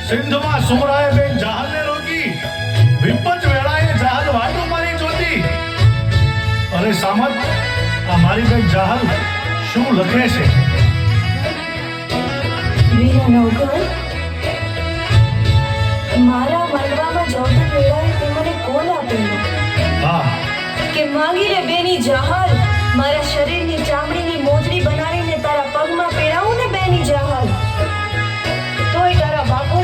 સિંધમાં સુમરાએ બેન જહાલને રોકી, વિપત વેળાએ જહાલ વાટો મારી જોતી. અરે સામત, આ મારી બેન જહાલ શું લખે છે? વીરા નવઘણ, મારા માંડવામાં જવતન વેળાએ તે મને કોલ આપેલો હા, કે માંગી લે બેની જહાલ, મારા શરીરની ચામડીની મોજડી બનાવીને તારા પગમાં પહેરાવું ને બેની જહાલ. તોય તારા બાપુ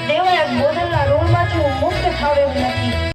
દેવાયા બોદલના ઋણમાંથી હું મુક્ત થાવ એવું નથી.